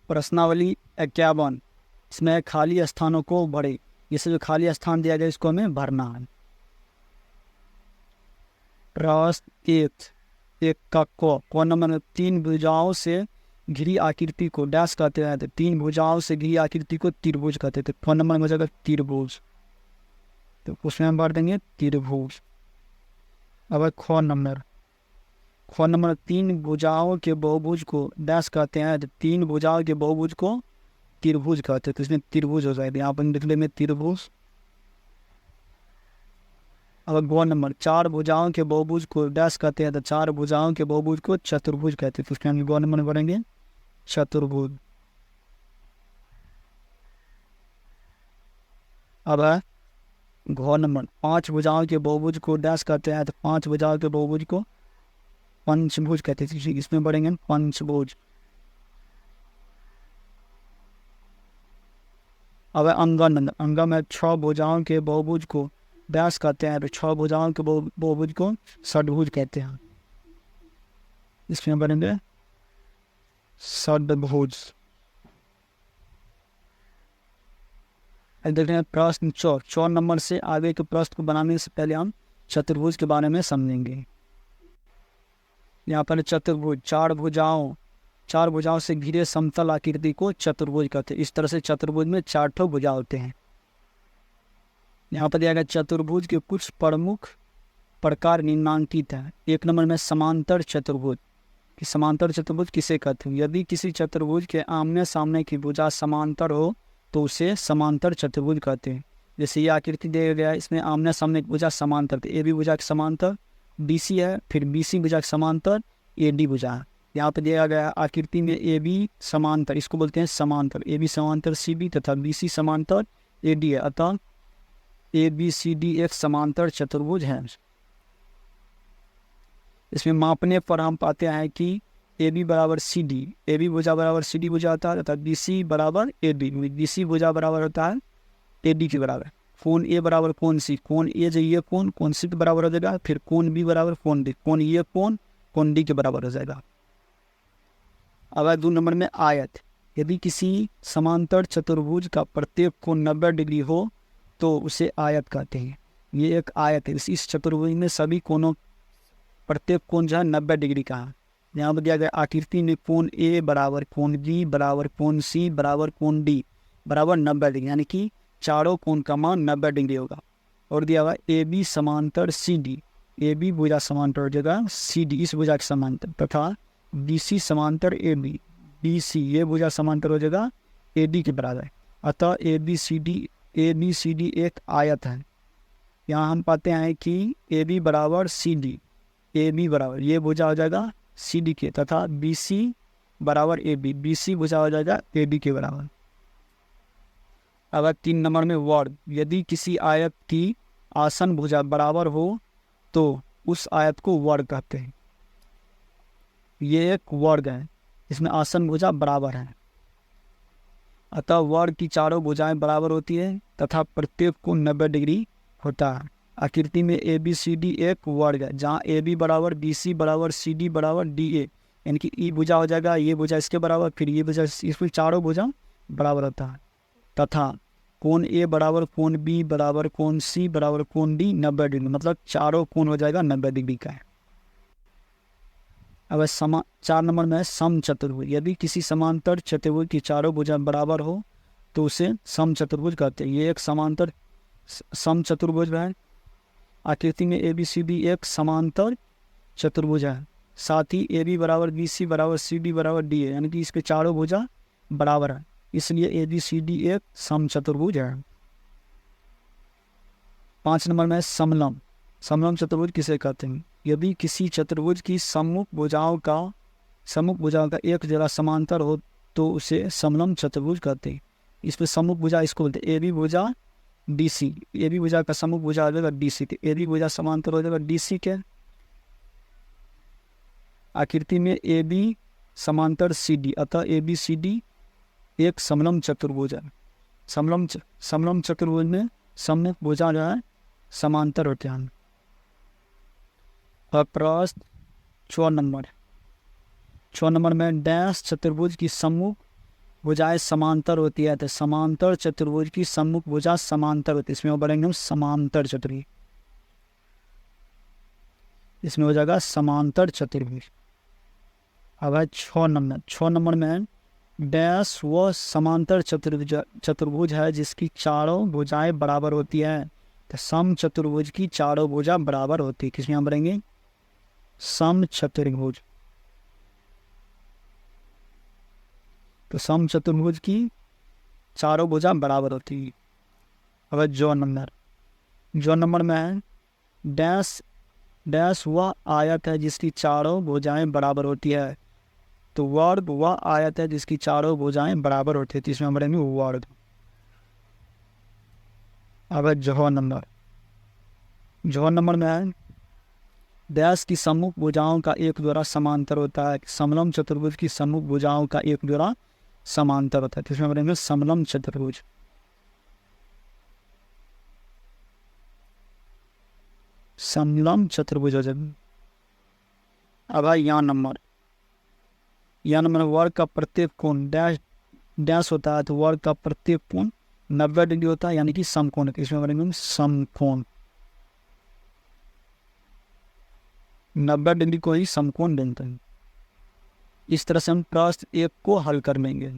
प्रश्नावली 51, इसमें खाली स्थानों को भरे। इसे जो खाली स्थान दिया गया इसको हमें भरना है। प्रश्न एक का क नंबर में, तीन भुजाओं से घिरी आकृति को डैश कहते हैं। तो तीन भुजाओं से घिरी आकृति को त्रिभुज कहते हैं। तो क नंबर में हो जाएगा त्रिभुज, तो उसमें हम भर देंगे त्रिभुज। अब ख नंबर, तीन भुजाओं के बहुभुज को डैश कहते हैं। तो तीन भुजाओं के बहुभुज को त्रिभुज कहते हैं। तो इसमें त्रिभुज हो जाएगा, यहाँ पर लिख लेंगे त्रिभुज। अब ग नंबर, चार भुजाओं के बहुभुज को डैश कहते हैं। तो चार भुजाओं के बहुभुज को चतुर्भुज कहते हैं। तो उसके हम ग नंबर में भरेंगे चतुर्भुज। अब है घ नंबर, पांच भुजाओं के बहुभुज को डैश कहते हैं। तो पांच भुजाओं के बहुभुज को पंचभुज कहते हैं। इसमें बढ़ेंगे पंचभुज। अब अंगा नंबर, अंगा में छह भुजाओं के बहुभुज को डैश कहते हैं। तो छह भुजाओं के बहुभुज को षडभुज कहते हैं। इसमें बढ़ेंगे षडभुज। देख रहे हैं प्रश्न 4 नंबर से आगे के प्रश्न को बनाने से पहले हम चतुर्भुज के बारे में समझेंगे। यहाँ पर चतुर्भुज, चार भुजाओं से घिरे समतल आकृति को चतुर्भुज कहते हैं। इस तरह से चतुर्भुज में चार ठो भुजा होते हैं। यहाँ पर दिया गया चतुर्भुज के कुछ प्रमुख प्रकार निम्नांकित है। एक नंबर में समांतर चतुर्भुज। कि समांतर चतुर्भुज किसे कहते हैं? यदि किसी चतुर्भुज के आमने सामने की भुजा समांतर हो तो उसे समांतर चतुर्भुज कहते हैं। जैसे ये आकृति दिया गया है, इसमें आमने सामने की भुजा समांतर, तो ए बी भुजा के समांतर BC है, फिर BC भुजा के समांतर AD भुजा है। यहाँ पे दिया गया आकृति में AB समांतर, इसको बोलते हैं समांतर। AB समांतर CB तथा BC समांतर AD है, अतः ABCD एक समांतर चतुर्भुज है। इसमें मापने पर हम पाते हैं कि AB बराबर CD, AB भुजा बराबर CD भुजा होता है, तथा BC बराबर AD, BC भुजा बराबर होता है AD के बराबर। कोण A बराबर कोण C, कोण A जो ये कोण C के बराबर हो जाएगा। फिर कोण B बराबर कोण D, कोण ये कोण D के बराबर हो जाएगा। अब 2 नंबर में आयत। यदि किसी समांतर चतुर्भुज का प्रत्येक कोण 90 डिग्री हो तो उसे आयत कहते हैं। ये एक आयत है। इस चतुर्भुज में सभी कोणों, प्रत्येक कोण जो है 90 डिग्री का है। यहाँ पर दिया गया आकृति में कोण A बराबर कोण B बराबर कोण C बराबर कोण D बराबर 90 डिग्री, यानी कि चारों कोण का मान 90 डिग्री होगा। और दिया हुआ AB समांतर CD, AB भुजा समांतर हो जाएगा CD इस भुजा के समांतर, तथा BC समांतर AB, BC ये भुजा समांतर हो जाएगा AD के बराबर। अतः ABCD एक आयत है। यहाँ हम पाते हैं कि AB बराबर CD, AB बराबर ये भुजा हो जाएगा CD के, तथा BC बराबर AB, BC भुजा हो जाएगा AD के बराबर। अब 3 नंबर में वर्ग। यदि किसी आयत की आसन भुजा बराबर हो तो उस आयत को वर्ग कहते हैं। ये एक वर्ग है, इसमें आसन भुजा बराबर है, अतः वर्ग की चारों भुजाएं बराबर होती है तथा प्रत्येक को 90 डिग्री होता है। आकृति में ABCD एक वर्ग है, जहाँ AB बराबर BC बराबर CD बराबर DA, यानी कि ई भुजा हो जाएगा, ये भुजा इसके बराबर, फिर ये भुजा, इसमें चारों भुजा बराबर होता है। तथा कोण A बराबर कोण B बराबर कोण C बराबर कोण D 90 डिग्री, मतलब चारों कोण हो जाएगा 90 डिग्री का है। अब 4 नंबर में सम चतुर्भुज। यदि किसी समांतर चतुर्भुज की चारों भुजा बराबर हो तो उसे सम चतुर्भुज कहते हैं। ये एक समांतर सम चतुर्भुज है। आकृति में ABCD एक समांतर चतुर्भुज है। साथ ही AB बराबर BC बराबर CD बराबर D है, यानी कि इसके चारों भुजा बराबर है, इसलिए ABCD एक सम चतुर्भुज है। 5 नंबर में समलंब। समलंब चतुर्भुज किसे कहते हैं? यदि किसी चतुर्भुज की सम्मुख भुजाओं का एक जरा समांतर हो तो उसे समलंब चतुर्भुज कहते हैं। इसमें सम्मुख भुजा इसको बोलते हैं AB भुजा DC, AB भुजा का सम्मुख भुजा हो जाएगा DC, तो AB भुजा समांतर हो जाएगा DC के। आकृति में AB समांतर CD, अतः ABCD एक समलंब चतुर्भुज है। समलंब चतुर्भुज में सम्मुख भुजा जो है समांतर होते हैं। और प्रश्न 6 नंबर में डैश चतुर्भुज की सम्मुख भुजाएं समांतर होती है, तो समांतर चतुर्भुज की सम्मुख भुजा समांतर होती है, इसमें वो बढ़ेंगे हम समांतर चतुर्भुज, इसमें हो जाएगा समांतर चतुर्भुज। अब है 6 नंबर में डैश वो समांतर चतुर्भुज है जिसकी चारों भुजाएं बराबर होती है, तो सम चतुर्भुज की चारों भुजा बराबर होती है, किसमें हम बढ़ेंगे सम चतुर्भुज। तो सम चतुर्भुज की चारों भुजा बराबर होती है। अब जो नंबर में है डैश डैश वह आयत है जिसकी चारों भुजाएं बराबर होती है, तो वर्ग वह आयत है जिसकी चारों भुजाएं बराबर होती है, तो इसमें हम बढ़ेंगे वर्ग। अब जो नंबर में है डैश की सम्मुख भुजाओं का एक द्वारा समांतर होता है, समलम चतुर्भुज की सम्मुख भुजाओं का एक द्वारा समांतर होता है, तो इसमें बढ़ेंगे समलम चतुर्भुज। समलम चतुर्भुज हो जाएगा। अब है यहाँ नंबर वर्ग का प्रत्येक कोण डैश डैश होता है, तो वर्ग का प्रत्येक कोण 90 डिग्री होता है, यानी कि समकोण, इसमें बढ़ेंगे समकोण। 90 डिग्री को ही समकोण बनते हैं। इस तरह से हम प्रश्न 1 को हल कर लेंगे।